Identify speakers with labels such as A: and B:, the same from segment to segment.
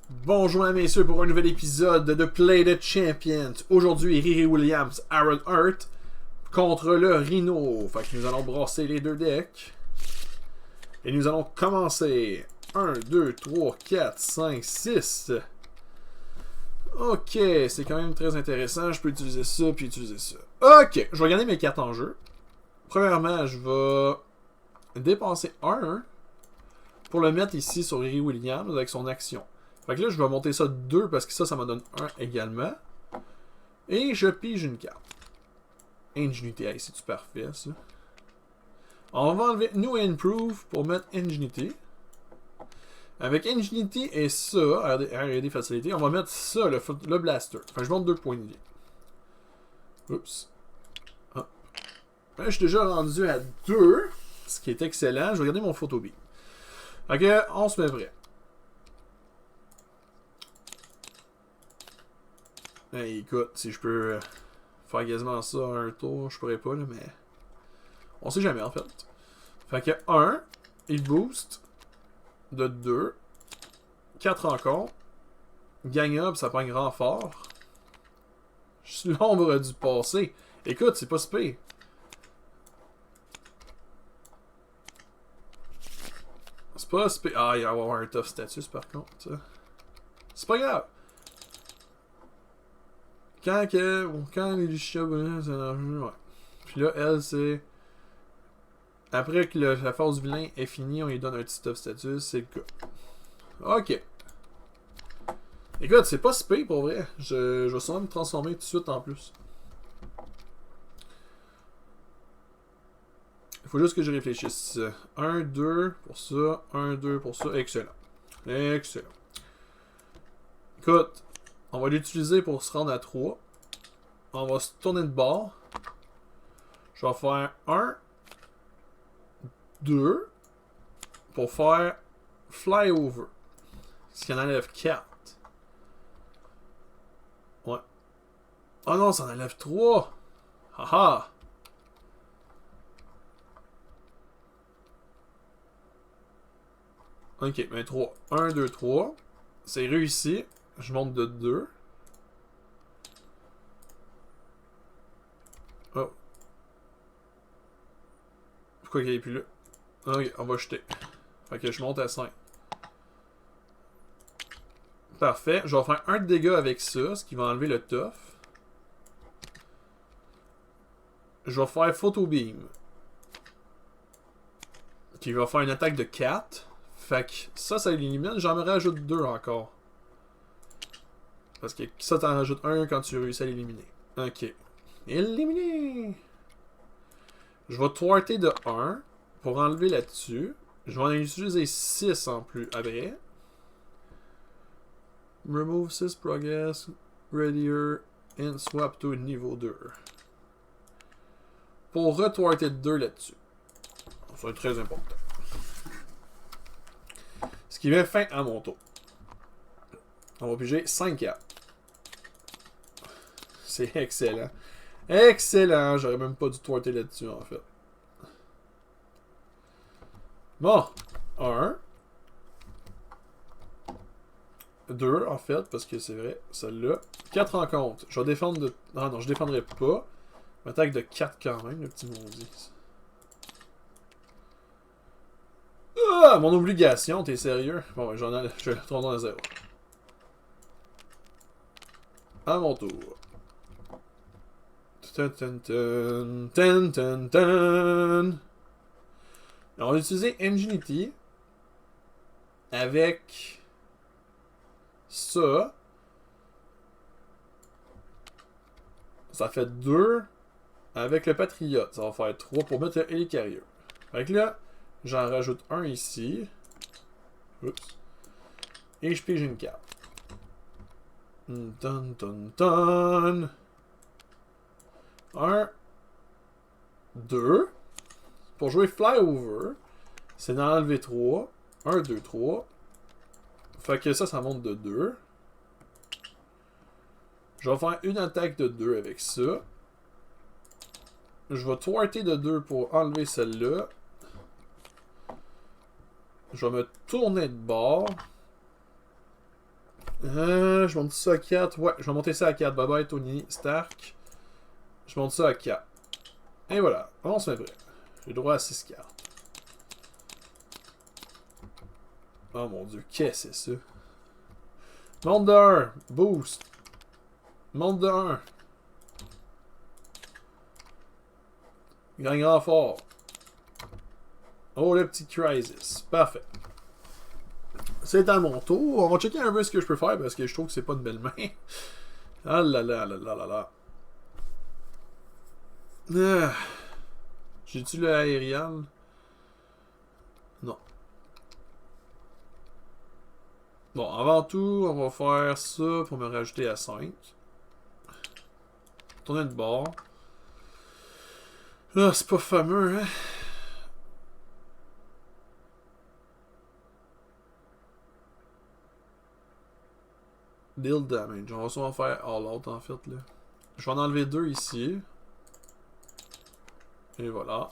A: Bonjour mesdames et messieurs pour un nouvel épisode de Play the Champions. Aujourd'hui, Riri Williams, Aaron Hurt contre le Rhino. Fait que nous allons brasser les deux decks. Et nous allons commencer. 1, 2, 3, 4, 5, 6. Ok, c'est quand même très intéressant. Je peux utiliser ça puis utiliser ça. Ok, je vais regarder mes cartes en jeu. Premièrement, je vais dépenser 1 pour le mettre ici sur Riri Williams avec son action. Fait que là, je vais monter ça 2 parce que ça m'en donne 1 également. Et je pige une carte. Ingenuity, hey, c'est-tu parfait ça? On va enlever New Improve pour mettre Ingenuity. Avec Ingenuity et ça, R&D Facility, on va mettre ça, le Blaster. Enfin, je monte 2 points de vie. Oups. Ah. Là, je suis déjà rendu à 2, ce qui est excellent. Je vais regarder mon photo beam. Ok, on se met prêt. Hey, écoute, si je peux faire quasiment ça un tour, je pourrais pas, là, mais on sait jamais en fait. Fait que 1, il boost de 2, 4 encore, gagne up, ça prend un grand fort. Je suis l'ombre du passé. Écoute, c'est pas si pire. C'est pas si pire. Ah, il va y avoir un tough status par contre. C'est pas grave. Quand les chats, c'est dangereux, ouais. Puis là, elle, c'est. Après que la phase du vilain est finie, on lui donne un petit top status, c'est le cas. Ok. Écoute, c'est pas si pire pour vrai. Je vais sûrement me transformer tout de suite en plus. Il faut juste que je réfléchisse. 1, 2 pour ça, 1, 2 pour ça. Excellent. Excellent. Écoute, on va l'utiliser pour se rendre à 3. On va se tourner de bord. Je vais faire 1, 2 pour faire Flyover. Ce qui en enlève 4. Ouais. Oh non, ça en enlève 3. Haha. Ok, mais 3. 1, 2, 3. C'est réussi. Je monte de 2. Oh. Pourquoi il n'est plus là? Ok, on va jeter. Fait que je monte à 5. Parfait. Je vais faire 1 de dégâts avec ça, ce qui va enlever le tough. Je vais faire Photo Beam. Qui va faire une attaque de 4. Fait que ça élimine. J'en rajoute 2 encore. Parce que ça, t'en rajoutes 1 quand tu réussis à l'éliminer. Ok. Éliminé! Je vais thwarter de 1 pour enlever là-dessus. Je vais en utiliser 6 en plus après. Remove 6 progress, readier, and swap to niveau 2. Pour retwarter 2 là-dessus. Ça va être très important. Ce qui met fin à mon tour. On va piger 5 cartes. C'est excellent. Excellent! J'aurais même pas dû thwarter là-dessus en fait. Bon. 1. 2 en fait, parce que c'est vrai, celle-là. 4 en compte. Je vais défendre de. Ah non, je défendrai pas. Attaque de 4 quand même, le petit maudit. Ah, mon obligation, t'es sérieux? Bon, j'en ai. Je vais retourner à 0. À mon tour. Tan, tan, tan, tan, tan, tan. On va utiliser Ingenuity avec ça. Ça fait 2 avec le Patriote. Ça va faire 3 pour mettre le Hélicarieux. Fait que là, j'en rajoute 1 ici. Oups. Et je pige une carte. Dun, dun, dun. 1, 2. Pour jouer Flyover, c'est d'en enlever 3. 1, 2, 3. Fait que ça monte de 2. Je vais faire une attaque de 2 avec ça. Je vais thwarter de 2 pour enlever celle-là. Je vais me tourner de bord. Je monte ça à 4. Ouais, je vais monter ça à 4. Bye bye, Tony Stark. Je monte ça à 4. Et voilà, on se met prêt. J'ai droit à 6 cartes. Oh mon dieu, qu'est-ce que c'est ça? Monte de 1. Boost. Monte de 1. Gagne renfort. Oh, le petit Crisis. Parfait. C'est à mon tour. On va checker un peu ce que je peux faire parce que je trouve que c'est pas une belle main. Ah là là là là là là. J'ai-tu le aérial? Non. Bon, avant tout, on va faire ça pour me rajouter à 5. Tourner de bord. Ah, c'est pas fameux, hein? Deal damage. On va sûrement faire all out en fait, là. Je vais en enlever 2 ici. Et voilà.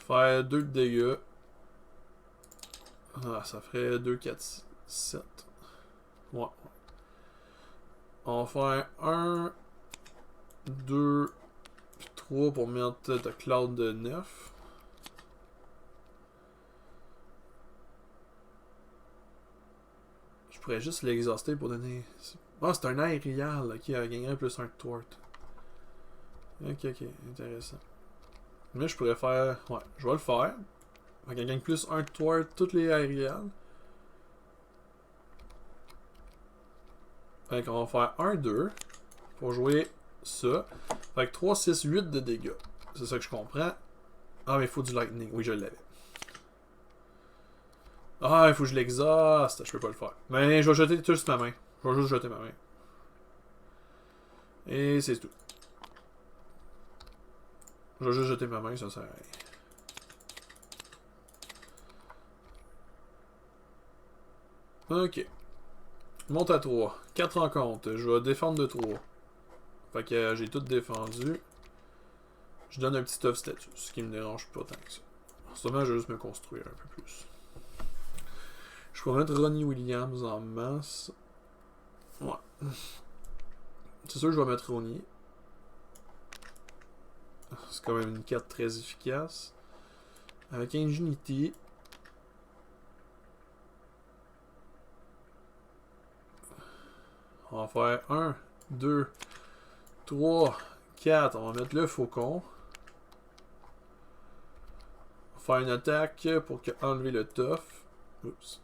A: Faire 2 de dégâts. Ah, ça ferait 2, 4, 7. Ouais. On va faire 1, 2, puis 3 pour mettre de cloud de 9. Je pourrais juste l'exhauster pour donner... Ah, c'est un aérial qui a gagné plus 1 de thwart. Ok, intéressant. Mais je pourrais faire... Ouais, je vais le faire. On gagne plus 1 de thwart toutes les aériales. Fait qu'on va faire 1, 2 pour jouer ça. Fait que 3, 6, 8 de dégâts. C'est ça que je comprends. Ah, mais il faut du lightning. Oui, je l'avais. Ah, il faut que je l'exhauste. Je peux pas le faire. Mais je vais jeter juste ma main. Je vais juste jeter ma main. Et c'est tout. Je vais juste jeter ma main, ça sert à rien. Ok. Monte à 3. 4 en compte. Je vais défendre de 3. Fait que j'ai tout défendu. Je donne un petit tough status, ce qui me dérange pas tant que ça. En ce moment, je vais juste me construire un peu plus. Je pourrais mettre Ronnie Williams en masse. Ouais. C'est sûr que je vais mettre Ronnie. C'est quand même une carte très efficace. Avec Ingenuity. On va faire 1, 2, 3, 4. On va mettre le faucon. On va faire une attaque pour enlever le tough. Oups.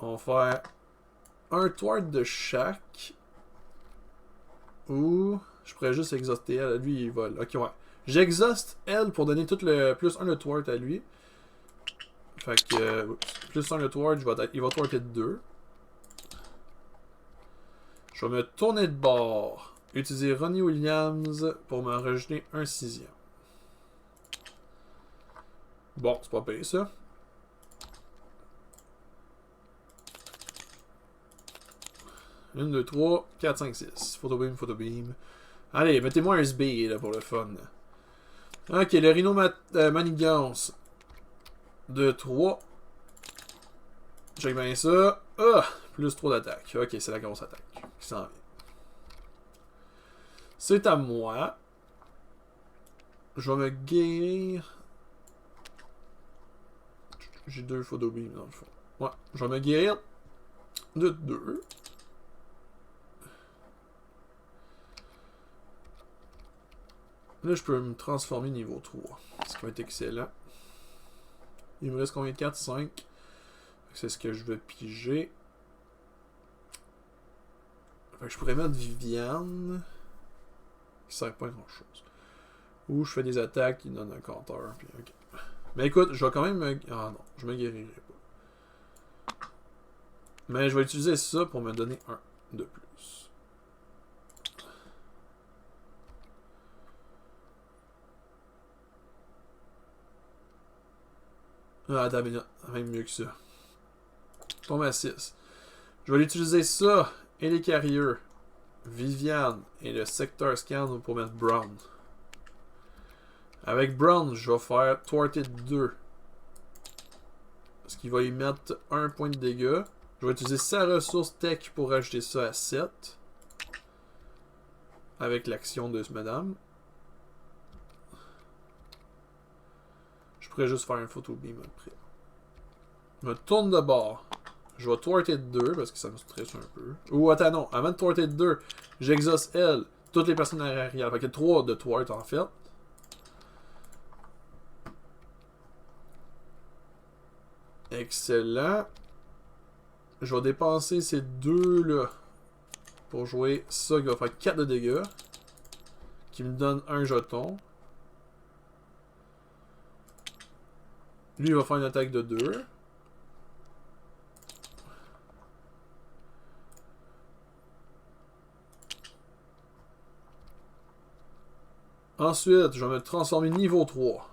A: On va faire un thwart de chaque. Ou je pourrais juste exhauster elle. Lui, il vole. Ok, ouais. J'exhauste elle pour donner tout le plus 1 de thwart à lui. Fait que plus 1 de thwart, il va thwarter de 2. Je vais me tourner de bord. Utiliser Ronnie Williams pour me rajouter un 6e. Bon, c'est pas payé ça. Une, 2, 3, 4, 5, 6. Photobeam, photobeam. Allez, mettez-moi un SB là, pour le fun. Ok, le Rhino Manigance. De 3. Check bien ça. Ah, plus 3 d'attaque. Ok, c'est la grosse attaque qui s'en vient. C'est à moi. Je vais me guérir. J'ai 2 photobeam dans le fond. Ouais, je vais me guérir de 2. Là, je peux me transformer niveau 3. Ce qui va être excellent. Il me reste combien de cartes? 5. C'est ce que je veux piger. Fait que je pourrais mettre Viviane. Qui sert pas à grand chose. Ou je fais des attaques qui donnent un compteur. Puis, okay. Mais écoute, je vais quand même me... Ah non, je me guérirai pas. Mais je vais utiliser ça pour me donner un de plus. Ah, attends, même mieux que ça. Tombe à 6. Je vais l'utiliser ça, et les carriers, Viviane et le secteur scan pour mettre Brown. Avec Brown, je vais faire Thwarted 2. Ce qui va y mettre 1 point de dégâts. Je vais utiliser sa ressource tech pour ajouter ça à 7. Avec l'action de ce madame. Je pourrais juste faire un photo beam après. Je me tourne de bord. Je vais thwarter de 2 parce que ça me stresse un peu. Ou attends, non. Avant de thwarter de 2, j'exauce elle. Toutes les personnes arrière. Fait qu'il y a 3 de thwart en fait. Excellent. Je vais dépenser ces deux-là pour jouer ça qui va faire 4 de dégâts. Qui me donne un jeton. Lui, il va faire une attaque de 2. Ensuite, je vais me transformer niveau 3.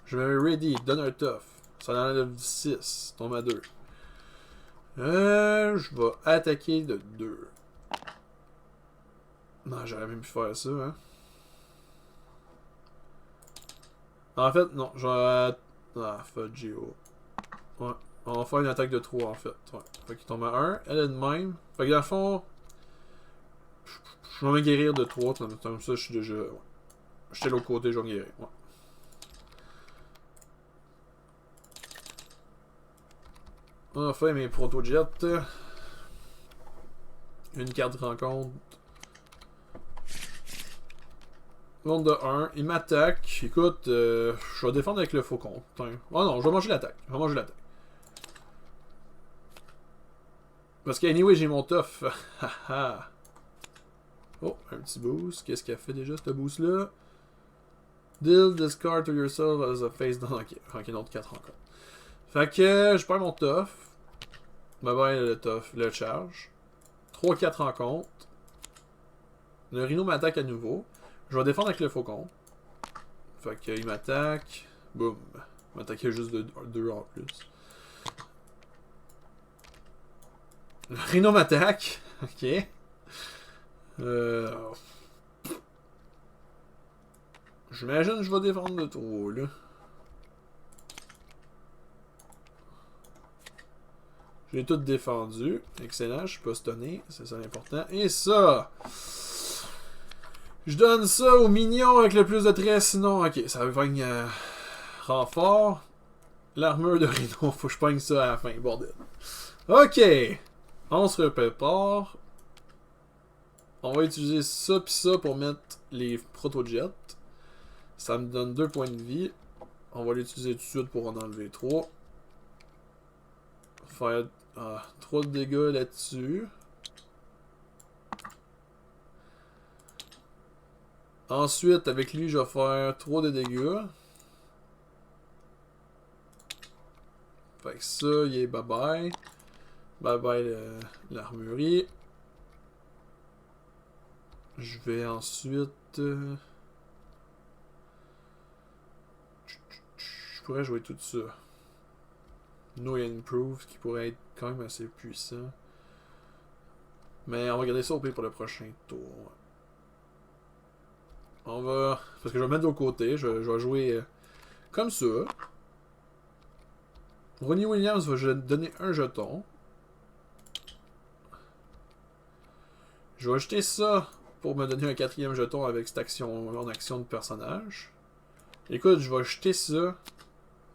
A: Je vais me ready, donne un tough. Ça enlève 6, tombe à 2. Je vais attaquer de 2. Non, j'aurais même pu faire ça, hein. En fait, non, je vais... Ah, fudgeo. Ouais, on va faire une attaque de 3, en fait. Ouais. Fait qu'il tombe à 1. Elle est de même. Fait que dans le fond... Je vais me guérir de 3, comme ça, je suis déjà... Ouais. J'étais de l'autre côté, je vais me guérir. Ouais. Enfin, mes proto-jets. Une carte de rencontre. Monde de 1. Il m'attaque. Écoute, je vais défendre avec le faucon. Putain. Oh non, je vais manger l'attaque. Je vais manger l'attaque. Parce qu'anyway, j'ai mon tough. Oh, un petit boost. Qu'est-ce qu'elle fait déjà, ce boost-là? Deal this card to yourself as a face down. Ok, ok, une autre 4 encore. Fait que je perds mon tough. Bye bye le tough, le charge. 3-4 en compte. Le rhino m'attaque à nouveau. Je vais défendre avec le faucon. Fait qu'il m'attaque. Boum. Il m'attaquait juste de 2 en plus. Le rhino m'attaque. Ok. J'imagine que je vais défendre de trop là. J'ai tout défendu. Excellent, je suis pas stunné. C'est ça l'important. Et ça! Je donne ça au mignon avec le plus de traits, sinon... Ok, ça va faire renfort. L'armure de Rhino, faut que je pogne ça à la fin, bordel. Ok! On se prépare. On va utiliser ça pis ça pour mettre les proto-jets. Ça me donne 2 points de vie. On va l'utiliser tout de suite pour en enlever 3. Faire 3 de dégâts là-dessus. Ensuite, avec lui, je vais faire 3 de dégâts. Fait que ça, il est bye-bye. Bye-bye l'armurerie. Je vais ensuite... Je pourrais jouer tout ça. No Improve, qui pourrait être quand même assez puissant. Mais on va garder ça au pire pour le prochain tour. On va... Parce que je vais mettre de l'autre côté. Je vais jouer comme ça. Ronnie Williams va donner un jeton. Je vais acheter ça pour me donner un 4e jeton avec cette action en action de personnage. Écoute, je vais acheter ça.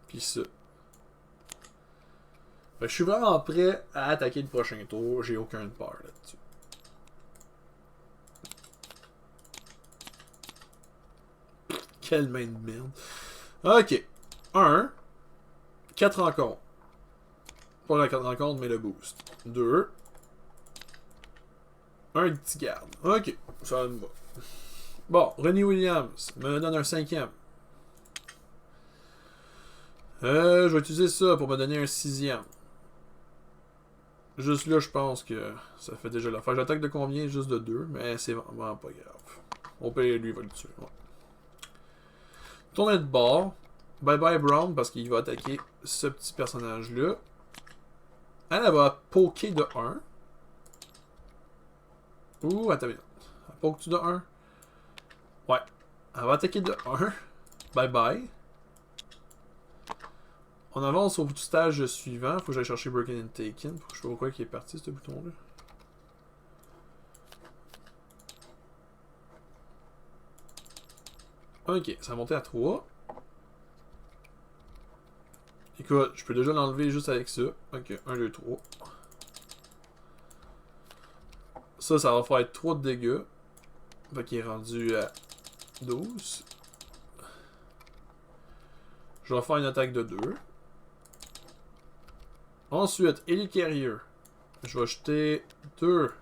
A: Puis ça. Je suis vraiment prêt à attaquer le prochain tour. J'ai aucune peur là-dessus. Quelle main de merde. Ok. 1. 4 rencontres. Pas la 4 rencontres, mais le boost. 2. Un petit garde. Ok. Ça me va. Bon, Ronnie Williams me donne un 5e. Je vais utiliser ça pour me donner un 6e. Juste là, je pense que ça fait déjà l'affaire. J'attaque de combien? Juste de 2, mais c'est vraiment pas grave. On peut lui, il va le tuer. Ouais. Tourner de bord. Bye bye Brown, parce qu'il va attaquer ce petit personnage-là. Elle va poker de 1. Ouh, attends une minute. Elle poke-tu de 1? Ouais. Elle va attaquer de 1. Bye bye. On avance au stage suivant. Faut que j'aille chercher Broken and Taken. Je sais pas pourquoi il est parti, ce bouton-là. Ok, ça a monté à 3. Écoute, je peux déjà l'enlever juste avec ça. Ok, 1, 2, 3. Ça va faire 3 de dégâts. Fait qu'il est rendu à 12. Je vais faire une attaque de 2. Ensuite, Elite Carrier. Je vais jeter 2,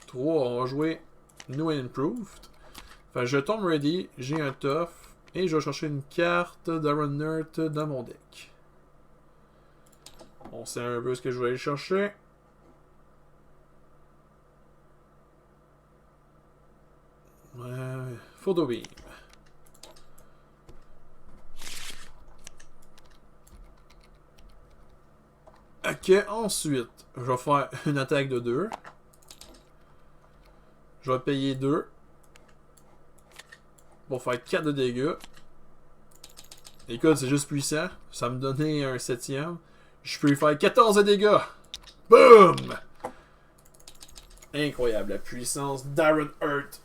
A: 3. On va jouer New and Improved. Fait je tombe ready, j'ai un tough. Et je vais chercher une carte d'Iron Nerd dans mon deck. On sait un peu ce que je vais aller chercher. Photo Beam. Ok, ensuite, je vais faire une attaque de 2. Je vais payer 2. Pour faire 4 de dégâts. Écoute, c'est juste puissant. Ça me donnait un 7ème. Je peux lui faire 14 de dégâts. Boom! Incroyable, la puissance d'Iron Heart.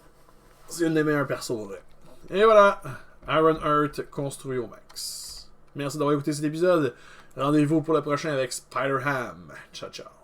A: C'est une des meilleures persos, vrai. Et voilà, Iron Heart construit au max. Merci d'avoir écouté cet épisode. Rendez-vous pour le prochain avec Spider-Ham. Ciao, ciao.